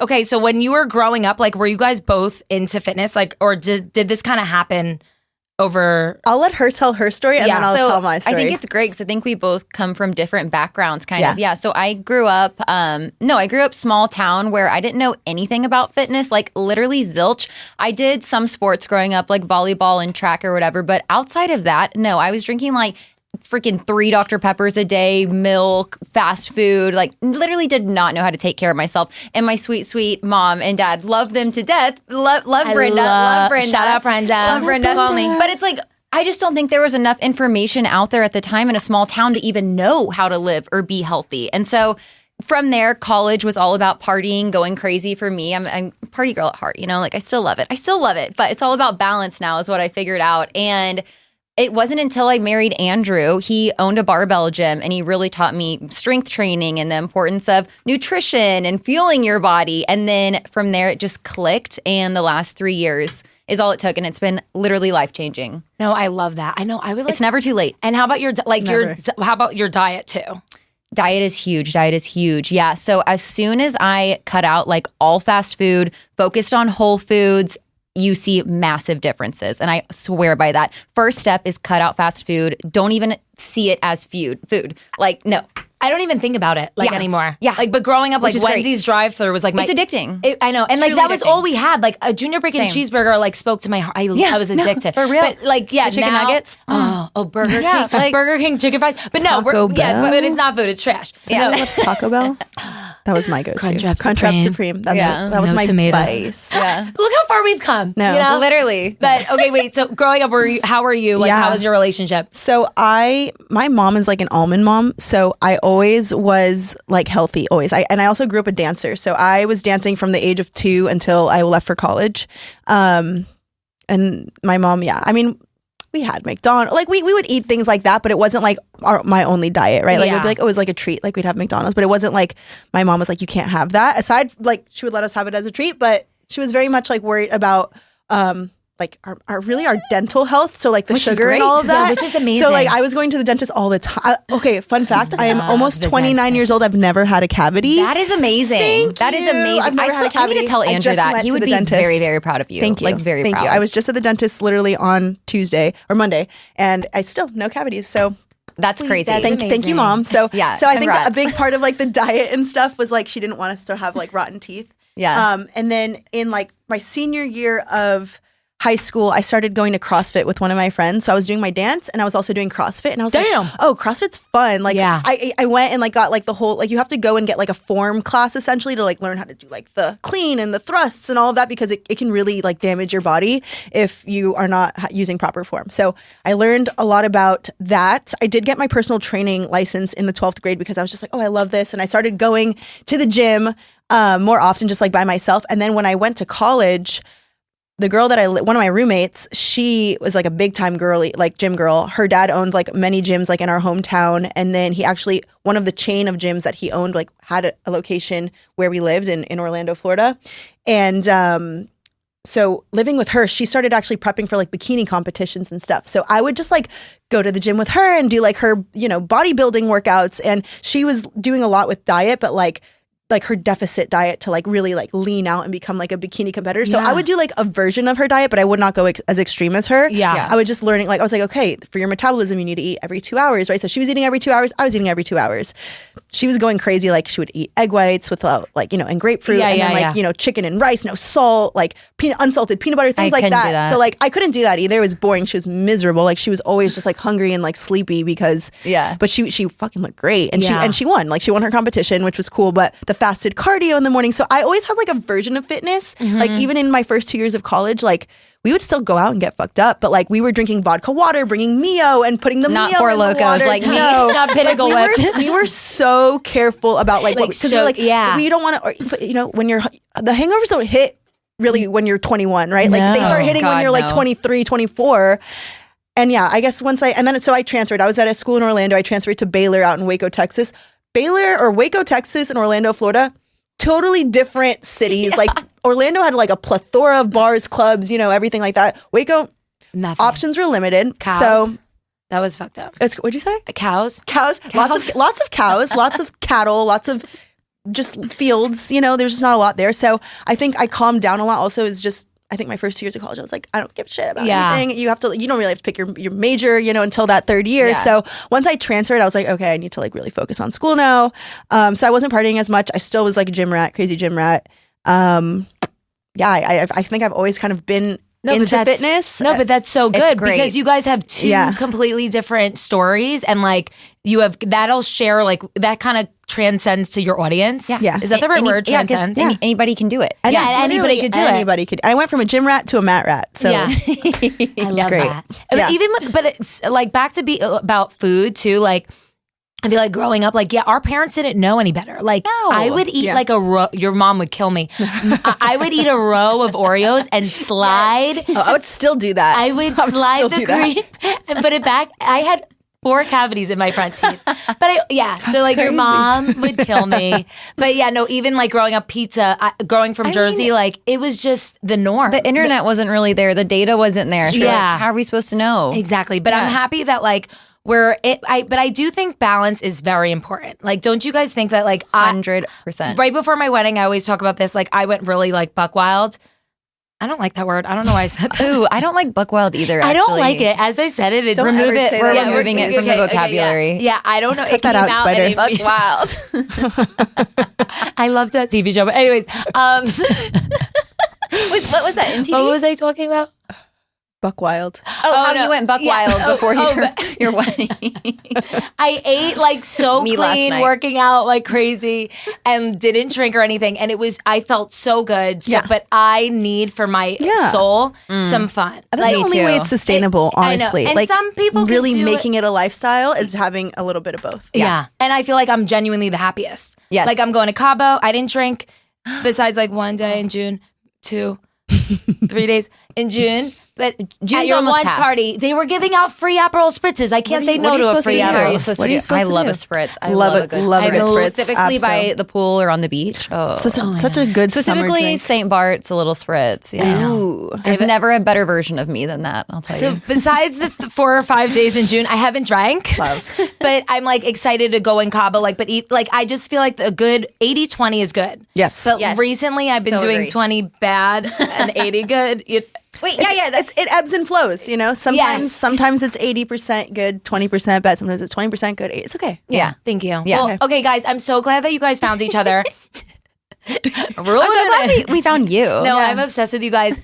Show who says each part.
Speaker 1: okay, so when you were growing up, like, were you guys both into fitness? Like, or did this kind of happen over?
Speaker 2: I'll let her tell her story and then I'll tell my story.
Speaker 3: I think it's great because I think we both come from different backgrounds kind of. Yeah. So I grew up, I grew up small town where I didn't know anything about fitness, like literally zilch. I did some sports growing up, like volleyball and track or whatever. But outside of that, no, I was drinking like freaking 3 Dr. Peppers a day, milk, fast food, like literally did not know how to take care of myself. And my sweet, sweet mom and dad love them to death. Love Brenda. Love Brenda.
Speaker 1: Shout out Brenda.
Speaker 3: Love Brenda.
Speaker 1: Call me.
Speaker 3: But it's like, I just don't think there was enough information out there at the time in a small town to even know how to live or be healthy. And so from there, college was all about partying, going crazy for me. I'm a party girl at heart, like I still love it. But it's all about balance now is what I figured out. And it wasn't until I married Andrew, he owned a barbell gym and he really taught me strength training and the importance of nutrition and fueling your body. And then from there, it just clicked. And the last 3 years is all it took. And it's been literally life-changing.
Speaker 1: No, I love that. I know. I would like.
Speaker 3: It's never too late.
Speaker 1: And how about how about your diet too?
Speaker 3: Diet is huge. Yeah. So as soon as I cut out like all fast food, focused on whole foods, you see massive differences. And I swear by that. First step is cut out fast food. Don't even see it as food. Like, no.
Speaker 1: I don't even think about it anymore.
Speaker 3: Yeah.
Speaker 1: Like, but growing up,
Speaker 3: Which
Speaker 1: like
Speaker 3: is
Speaker 1: Wendy's drive-thru was like
Speaker 3: It's addicting.
Speaker 1: I know. And like that was all we had. Like a junior bacon cheeseburger like spoke to my heart. I was addicted.
Speaker 3: For real.
Speaker 1: But like, yeah,
Speaker 3: The chicken nuggets.
Speaker 1: Burger
Speaker 3: Yeah,
Speaker 1: King.
Speaker 3: like-
Speaker 1: Burger King chicken fries. But no,
Speaker 2: Taco Bell.
Speaker 1: but it's not food. It's trash. So
Speaker 3: Yeah.
Speaker 1: no.
Speaker 2: Taco Bell. That was my go-to.
Speaker 1: Crunchwrap
Speaker 2: Supreme. That was
Speaker 1: No
Speaker 2: my
Speaker 1: tomatoes.
Speaker 2: vice.
Speaker 3: Yeah.
Speaker 1: Look how far we've come.
Speaker 2: No.
Speaker 1: You know?
Speaker 3: Literally.
Speaker 1: But okay, wait. So growing up, how were you? Like, how was your relationship?
Speaker 2: So my mom is like an almond mom. So I always was like healthy, always. I also grew up a dancer. So I was dancing from the age of 2 until I left for college. And my mom, we had McDonald's. Like we would eat things like that, but it wasn't like my only diet, right? Like it would be like, it was like a treat. Like we'd have McDonald's, but it wasn't like my mom was like, you can't have that. Aside, like she would let us have it as a treat, but she was very much like worried about like our dental health. So like the sugar and all of that.
Speaker 1: Yeah, which is amazing.
Speaker 2: So like I was going to the dentist all the time. Okay, fun fact. I am almost 29 years old. I've never had a cavity.
Speaker 3: That is amazing. That is amazing.
Speaker 2: I've never had a
Speaker 3: I
Speaker 2: cavity.
Speaker 3: need to tell
Speaker 2: I
Speaker 3: Andrew
Speaker 2: just
Speaker 3: that.
Speaker 2: went
Speaker 3: He
Speaker 2: to
Speaker 3: would
Speaker 2: the
Speaker 3: be
Speaker 2: dentist.
Speaker 3: very, very proud of you.
Speaker 2: Thank you.
Speaker 3: Like very
Speaker 2: Thank
Speaker 3: proud.
Speaker 2: you. I was just at the dentist literally on Tuesday or Monday and I still no cavities. So
Speaker 3: That's crazy.
Speaker 2: thank you, Mom. So
Speaker 3: Yeah,
Speaker 2: so I think that a
Speaker 3: congrats.
Speaker 2: big part of like the diet and stuff was like she didn't want us to have like rotten teeth.
Speaker 3: Yeah.
Speaker 2: And then in like my senior year of high school, I started going to CrossFit with one of my friends. So I was doing my dance and I was also doing CrossFit. And I was like, oh, CrossFit's fun. Like I went and like got like the whole, like you have to go and get like a form class essentially to like learn how to do like the clean and the thrusts and all of that because it can really like damage your body if you are not using proper form. So I learned a lot about that. I did get my personal training license in the 12th grade because I was just like, oh, I love this. And I started going to the gym more often just like by myself. And then when I went to college, the girl that one of my roommates, she was like a big time girly, like gym girl. Her dad owned like many gyms like in our hometown. And then he actually, one of the chain of gyms that he owned, like had a location where we lived in Orlando, Florida. And so living with her, she started actually prepping for like bikini competitions and stuff. So I would just like go to the gym with her and do like her, bodybuilding workouts. And she was doing a lot with diet, but like her deficit diet to like really like lean out and become like a bikini competitor. So I would do like a version of her diet, but I would not go as extreme as her.
Speaker 1: Yeah.
Speaker 2: I was just learning, like I was like, okay, for your metabolism, you need to eat every 2 hours, right? So she was eating every 2 hours. I was eating every 2 hours. She was going crazy. Like she would eat egg whites without like, and grapefruit and then like, chicken and rice, no salt, like unsalted peanut butter, things like
Speaker 3: couldn't
Speaker 2: that.
Speaker 3: do that.
Speaker 2: So like I couldn't do that either. It was boring. She was miserable. Like she was always just like hungry and like sleepy because, but she fucking looked great. And she won. Like she won her competition, which was cool, but the fasted cardio in the morning. So I always had like a version of fitness. Like even in my first 2 years of college, like we would still go out and get fucked up, but like we were drinking vodka water, bringing Mio and putting the
Speaker 3: Not
Speaker 2: Mio
Speaker 3: Four
Speaker 2: in the
Speaker 3: Locos
Speaker 2: water.
Speaker 3: like me.
Speaker 2: No,
Speaker 1: Not Pinnacle
Speaker 2: like,
Speaker 1: Whip.
Speaker 2: we were so careful about like because we're like we don't want to. When you're the hangovers don't hit really when you're 21, right? Like they start hitting when you're like 23, 24. And yeah, I guess so I transferred. I was at a school in Orlando. I transferred to Baylor out in Waco, Texas. Waco, Texas and Orlando, Florida. Totally different cities. Like Orlando had like a plethora of bars, clubs, everything like that. Waco,
Speaker 1: Nothing.
Speaker 2: options were limited.
Speaker 1: Cows.
Speaker 2: So
Speaker 1: that was fucked up.
Speaker 2: what'd you say?
Speaker 1: Cows.
Speaker 2: Lots of cows, lots of cattle, lots of just fields, you know, there's just not a lot there. So I think I calmed down a lot. Also, is just, I think my first 2 years of college, I was like, I don't give a shit about anything. You don't really have to pick your major, you know, until that third year. Yeah. So once I transferred, I was like, okay, I need to like really focus on school now. So I wasn't partying as much. I still was like a gym rat, crazy gym rat. I think I've always kind of been into fitness.
Speaker 1: No, but that's so good because you guys have two completely different stories, and like you have that'll share like that kind of transcends to your audience.
Speaker 2: Yeah.
Speaker 1: Is that the right word? Transcends.
Speaker 3: Anybody can do it.
Speaker 1: Anybody could do it.
Speaker 2: Anybody could. I went from a gym rat to a mat rat. So
Speaker 1: I love
Speaker 2: great.
Speaker 1: that. But it's like back to be about food too. Like I feel like growing up, like our parents didn't know any better. Like I would eat like a row. Your mom would kill me. I would eat a row of Oreos and slide.
Speaker 2: Yes. Oh, I would still do that.
Speaker 1: I would slide the cream and put it back. I had 4 cavities in my front teeth. But so like crazy. Your mom would kill me. But even like growing up growing from Jersey, like it was just the norm.
Speaker 3: The internet wasn't really there. The data wasn't there. So like, how are we supposed to know?
Speaker 1: Exactly. But I'm happy that like but I do think balance is very important. Like, don't you guys think that like
Speaker 3: 100%.
Speaker 1: Right before my wedding, I always talk about this. Like I went really like buck wild. I don't like that word. I don't know why I said that.
Speaker 3: Ooh, I don't like buck wild either, actually.
Speaker 1: I don't like it. As I said it,
Speaker 3: remove it. We're removing it from the vocabulary.
Speaker 1: Yeah, I don't know.
Speaker 2: Cut that out, Spider.
Speaker 3: Buck wild.
Speaker 1: I loved that TV show. But anyways.
Speaker 3: What was that, MTV?
Speaker 1: What was I talking about?
Speaker 2: Buck wild.
Speaker 3: You went buck wild before your wedding.
Speaker 1: I ate like so clean, working out like crazy, and didn't drink or anything. And I felt so good. But I need for my soul some fun.
Speaker 2: That's the only way it's sustainable, honestly.
Speaker 1: And
Speaker 2: like
Speaker 1: some people
Speaker 2: really making it a lifestyle is having a little bit of both.
Speaker 1: Yeah. And I feel like I'm genuinely the happiest.
Speaker 3: Yes.
Speaker 1: Like I'm going to Cabo. I didn't drink besides like one day in June, 2, 3 days in June. But at your lunch party, they were giving out free Aperol spritzes. I can't say no to a free Aperol.
Speaker 3: I love a spritz. I
Speaker 2: love a good spritz.
Speaker 3: Specifically by the pool or on the beach. Oh,
Speaker 2: such a good
Speaker 3: specifically St. Bart's, a little spritz. Yeah.
Speaker 2: Ooh.
Speaker 3: There's never a better version of me than that, I'll tell you.
Speaker 1: So besides the 4 or 5 days in June, I haven't drank.
Speaker 2: Love.
Speaker 1: But I'm like excited to go in Cabo. I just feel like a good 80-20 is good.
Speaker 2: Yes.
Speaker 1: But recently I've been doing 20 bad and 80 good.
Speaker 2: It ebbs and flows, you know. Sometimes it's 80% good, 20% bad. Sometimes it's 20% good. It's okay.
Speaker 1: Yeah. Thank you.
Speaker 3: Yeah.
Speaker 1: Well, okay, guys, I'm so glad that you guys found each other.
Speaker 3: I'm so glad we found you.
Speaker 1: No, I'm obsessed with you guys.